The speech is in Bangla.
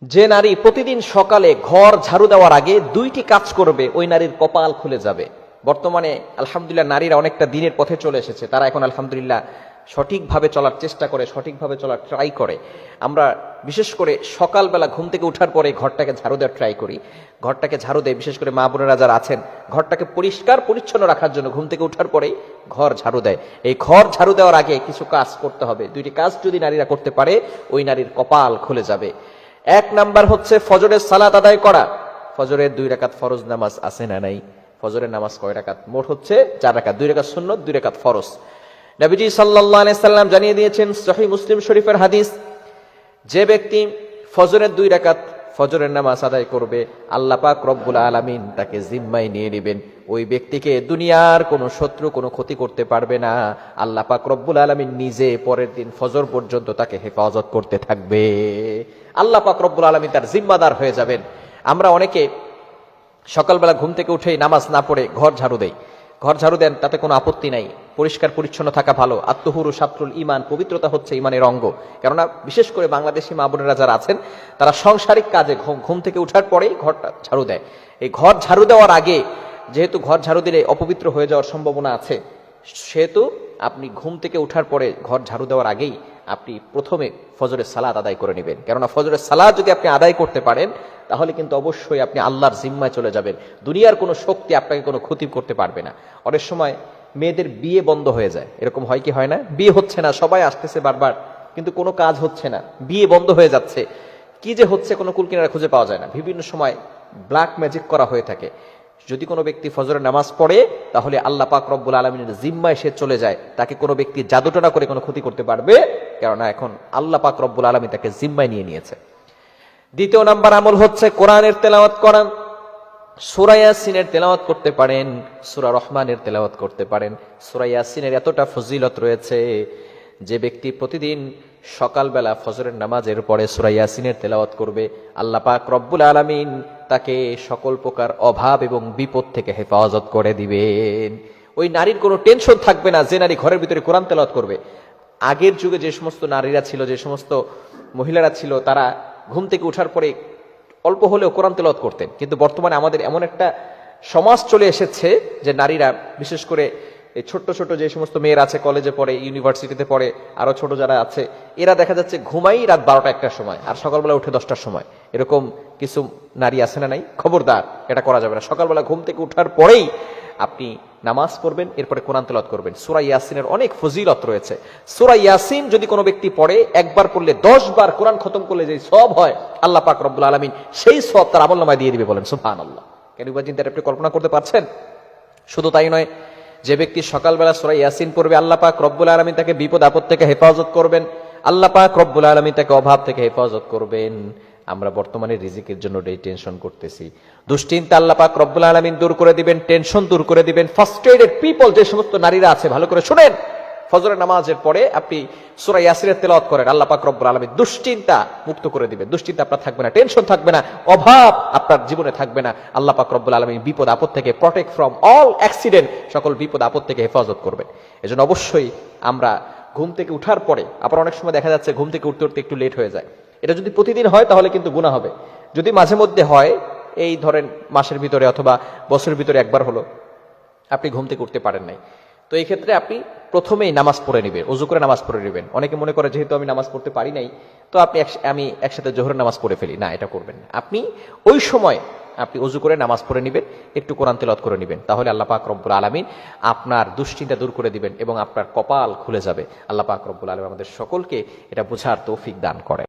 যে নারী প্রতিদিন সকালে ঘর ঝাড়ু দেওয়ার আগে দুইটি কাজ করবে ওই নারীর কপাল খুলে যাবে। বর্তমানে আলহামদুলিল্লাহ নারীরা অনেকটা দিনের পথে চলে এসেছে, তারা এখন আলহামদুলিল্লাহ সঠিকভাবে চলার চেষ্টা করে, সঠিকভাবে চলার ট্রাই করে। আমরা বিশেষ করে সকালবেলা ঘুম থেকে ওঠার পরে ঘরটাকে ঝাড়ু দেওয়ার ট্রাই করি, ঘরটাকে ঝাড়ু দেয়। বিশেষ করে মা বোনেরা যারা আছেন ঘরটাকে পরিষ্কার পরিচ্ছন্ন রাখার জন্য ঘুম থেকে ওঠার পরেই ঘর ঝাড়ু দেয়। এই ঘর ঝাড়ু দেওয়ার আগে কিছু কাজ করতে হবে। দুইটি কাজ যদি নারীরা করতে পারে ওই নারীর কপাল খুলে যাবে। এক নাম্বার হচ্ছে ফজরের সালাত আদায় করা। ফজরের 2 রাকাত ফরজ নামাজ আছে না নাই? ফজরের নামাজ কয় রাকাত? মোট হচ্ছে 4 রাকাত, 2 রাকাত সুন্নত, 2 রাকাত ফরজ। নবীজি সাল্লাল্লাহু আলাইহি সাল্লাম জানিয়ে দিয়েছেন, সহিহ মুসলিম শরীফের হাদিস, যে ব্যক্তি ফজরের 2 রাকাত ফজরের নামাজ আদায় করবে আল্লাহ পাক রব্বুল আলামিন তাকে জিম্মায় নিয়ে নেবেন। ওই ব্যক্তিকে দুনিয়ার কোনো শত্রু কোনো ক্ষতি করতে পারবে না। আল্লাহ পাক রব্বুল আলামিন নিজে পরের দিন ফজর পর্যন্ত তাকে হেফাজত করতে থাকবে। আল্লাহ পাক রব্বুল আলামিন তার জিম্মাদার হয়ে যাবেন। আমরা অনেকে সকালবেলা ঘুম থেকে উঠেই নামাজ না পড়ে ঘর ঝাড়ু দেই। ঘর ঝাড়ু দেন, তাতে কোনো আপত্তি নাই, পরিষ্কার পরিচ্ছন্ন থাকা ভালো। আত্মহুরু শাত্রুল ইমান, পবিত্রতা হচ্ছে ইমানের অঙ্গ। কেননা বিশেষ করে বাংলাদেশি মা বোনেরা যারা আছেন তারা সাংসারিক কাজে ঘুম থেকে উঠার পরেই ঘরটা ঝাড়ু দেয়। এই ঘর ঝাড়ু দেওয়ার আগে, যেহেতু ঘর ঝাড়ু দিলে অপবিত্র হয়ে যাওয়ার সম্ভাবনা আছে, সেহেতু আপনি ঘুম থেকে উঠার পরে ঘর ঝাড়ু দেওয়ার আগেই আপনি প্রথমে ফজরের সালাত আদায় করে নেবেন। কেননা ফজরের সালাত যদি আপনি আদায় করতে পারেন তাহলে কিন্তু অবশ্যই আপনি আল্লাহর জিম্মায় চলে যাবেন। দুনিয়ার কোনো শক্তি আপনাকে কোনো ক্ষতি করতে পারবে না। অনেক সময় মেয়েদের বিয়ে বন্ধ হয়ে যায়, এরকম হয় কি হয় না? বিয়ে হচ্ছে না, সবাই আসতেছে বারবার, কিন্তু কোনো কাজ হচ্ছে না, বিয়ে বন্ধ হয়ে যাচ্ছে। কি যে হচ্ছে কোনো কুলকিনারা খুঁজে পাওয়া যায় না। বিভিন্ন সময় ব্ল্যাক ম্যাজিক করা হয়ে থাকে। যদি কোনো ব্যক্তি ফজরের নামাজ পড়ে তাহলে আল্লাহ পাক রব্বুল আলামিনের জিম্মায় সে চলে যায়, তাকে কোনো ব্যক্তি জাদুটনা করে কোনো ক্ষতি করতে পারবে, কেননা এখন আল্লাহ পাক রব্বুল আলামিন তাকে জিম্মায় নিয়ে নিয়েছে। দ্বিতীয় নাম্বার আমল হচ্ছে কোরআনের তেলাওয়াত করা। সূরা ইয়াসিনের তেলাওয়াত করতে পারেন, সূরা রহমানের তেলাওয়াত করতে পারেন। সূরা ইয়াসিনের এতটা ফজিলত রয়েছে, যে ব্যক্তি প্রতিদিন সকালবেলা ফজরের নামাজের পরে সূরা ইয়াসিনের তেলাওয়াত করবে আল্লাহ পাক রব্বুল আলামিন তাকে সকল প্রকার অভাব এবং বিপদ থেকে হেফাজত করে দিবেন। ওই নারীর কোনো টেনশন থাকবে না যে নারী ঘরের ভিতরে কোরআন তেলাওয়াত করবে। আগের যুগে যে সমস্ত নারীরা ছিল, যে সমস্ত মহিলারা ছিল, তারা ঘুম থেকে ওঠার পরে অল্প হলেও কোরআন তেলাওয়াত করতেন। কিন্তু বর্তমানে আমাদের এমন একটা সমাজ চলে এসেছে যে নারীরা, বিশেষ করে এই ছোট্ট ছোট যে সমস্ত মেয়েরা আছে, কলেজে পড়ে, ইউনিভার্সিটিতে পড়ে, আরো ছোট যারা আছে, এরা দেখা যাচ্ছে ঘুমাই রাত 12টা-1টার সময় আর সকালবেলা উঠে 10টার সময়। এরকম কিছু নারী আছে না নাই? খবরদার, এটা করা যাবে না। সকালবেলা ঘুম থেকে উঠার পরেই আপনি নামাজ পড়বেন, এরপরে কোরআন তেলাওয়াত করবেন। সূরা ইয়াসিনের অনেক ফজিলত রয়েছে। সূরা ইয়াসিন যদি কোনো ব্যক্তি পড়ে, একবার পড়লে 10 বার কোরআন খতম করলে যে সওয়াব হয় আল্লাহ পাক রব্বুল আলামিন সেই সওয়াব তার আমলনামায় দিয়ে দিবে। বলেন সুবহানাল্লাহ। কেন চিন্তা আপনি কল্পনা করতে পারছেন? শুধু তাই নয়, যে ব্যক্তি সকালবেলা সূরা ইয়াসিন পড়বে আল্লাহ পাক রব্বুল আলামিন তাকে বিপদ আপদ থেকে হেফাজত করবেন। আল্লাহ পাক রব্বুল আলামিন তাকে অভাব থেকে হেফাজত করবেন। আমরা বর্তমানে রিজিকের জন্য টেনশন করতেছি, দুশ্চিন্তা আল্লাহ পাক রব্বুল আলামিন দূর করে দিবেন, টেনশন দূর করে দিবেন। ফার্স্ট্রেটেড পিপল যে সমস্ত নারীরা আছে, ভালো করে শুনেন, ফজরের নামাজের পরে আপনি সূরা ইয়াসিনের তেলাওয়াত করেন, আল্লাহ পাক রব্বুল আলামিন দুশ্চিন্তা মুক্ত করে দিবেন। দুশ্চিন্তা আপনার থাকবে না, টেনশন থাকবে না, অভাব আপনার জীবনে থাকবে না। আল্লাহ পাক রব্বুল আলামিন বিপদ আপদ থেকে, প্রটেক্ট ফ্রম অল অ্যাক্সিডেন্ট, সকল বিপদ আপদ থেকে হেফাজত করবেন। এজন্য অবশ্যই আমরা ঘুম থেকে উঠার পরে, আবার অনেক সময় দেখা যাচ্ছে ঘুম থেকে উঠতে উঠতে একটু লেট হয়ে যায়, এটা যদি প্রতিদিন হয় তাহলে কিন্তু গুনাহ হবে। যদি মাঝে মধ্যে হয়, এই ধরেন মাসের ভিতরে অথবা বছরের ভিতরে একবার হলো আপনি ঘুম থেকে উঠতে পারেন নাই, তো এই ক্ষেত্রে আপনি প্রথমেই নামাজ পড়ে নেবেন, ওযু করে নামাজ পড়ে নেবেন। অনেকে মনে করে যেহেতু আমি নামাজ পড়তে পারি নাই, তো আমি একসাথে জোহরের নামাজ পড়ে ফেলি। না, এটা করবেন না। আপনি ওই সময় আপনি ওযু করে নামাজ পড়ে নেবেন, একটু কোরআন তেলাওয়াত করে নেবেন, তাহলে আল্লাহ পাক রব্বুল আলামিন আপনার দুশ্চিন্তা দূর করে দিবেন এবং আপনার কপাল খুলে যাবে। আল্লাহ পাক রব্বুল আলামিন আমাদের সকলকে এটা বোঝার তৌফিক দান করেন।